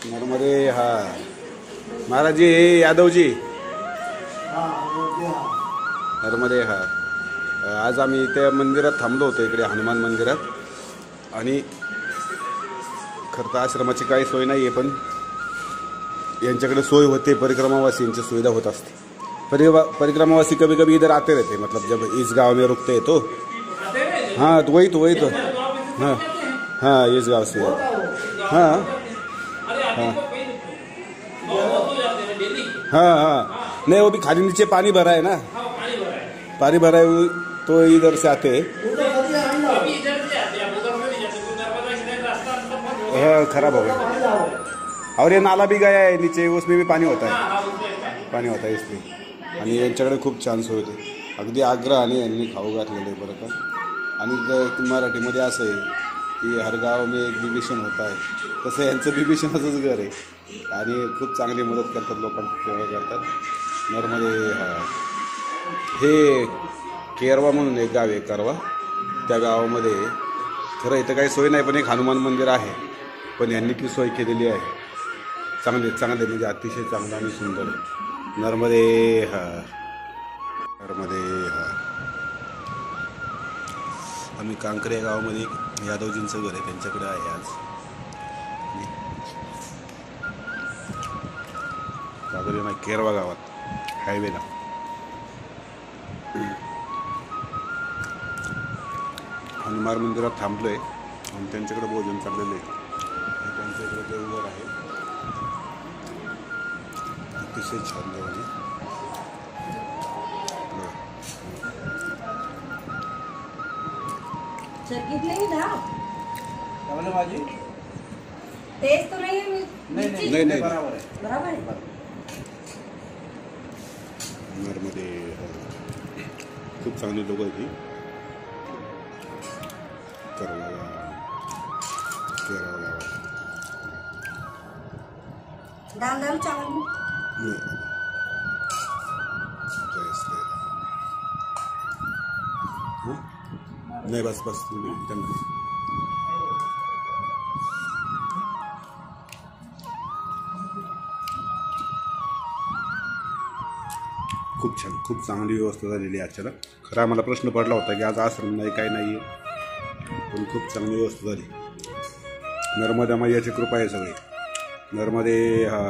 नर्मदे हा महाराज जी यादव जी नर्मदे हा। आज आम्ही इथे मंदिरात थांबलो होतो, इकडे हनुमान मंदिरात। आणि खरं तर आश्रमाची काही सोय नाही आहे, पण यांच्याकडे सोय होते, परिक्रमावासी सुविधा होत असते। परिक्रमावासी कभी कभी इधर आते रहते, मतलब जब इस गांव में रुकते हैं तो। हाँ तो वही तो हाँ हाँ इस गांव से हाँ हाँ हाँ हाँ नहीं वो भी खाली नीचे पानी भरा है ना, पानी भरा है वो, तो इधर से आते हैं। हाँ खराब हो गया, और ये नाला भी गया है नीचे, उसमें भी पानी होता है इसलिए। आणि यांच्याकडे खूप छान सोय होते, अगदी आग्रहाने यांनी खाऊ घातलेलं आहे बरं का। आणि मराठीमध्ये असं आहे की हर गाव में एक बिभीषण होता है, तसं यांचं बिभीषणाचंच घर आहे। आणि खूप चांगली मदत करतात, लोकांची सेवा करतात। नर्मदे हा। हे केरवा म्हणून एक गाव आहे, करवा, त्या गावामध्ये खरं इथं काही सोय नाही, पण एक हनुमान मंदिर आहे, पण यांनी ती सोय केलेली आहे। चांगले म्हणजे अतिशय चांगलं आणि सुंदर आहे। नर्मदे हा, नर्मदे हा। आम्ही कांकरे गावामध्ये यादवजींचं घर आहे, त्यांच्याकडे आहे आज। कांकरे नाही, केरवा गावात हायवेला। हनुमान मंदिरात थांबलोय आणि त्यांच्याकडे भोजन चाललेलं आहे। त्यांच्याकडे देवघर आहे, अतिशय छान जेवण आहे। टेस्ट तो नहीं है, नहीं बराबर है। नर्मदे खूप चांगली लोक आहेत, केरवा गावात। दाल चावल नहीं बस खूप छान, खूप चांगली व्यवस्था झालेली आहे अचानक। खरं आम्हाला प्रश्न पडला होता की आज आश्रम नाही, काय नाही आहे, पण खूप चांगली व्यवस्था झाली। नर्मदा मैयाची कृपा आहे सगळी। नर्मदे हा।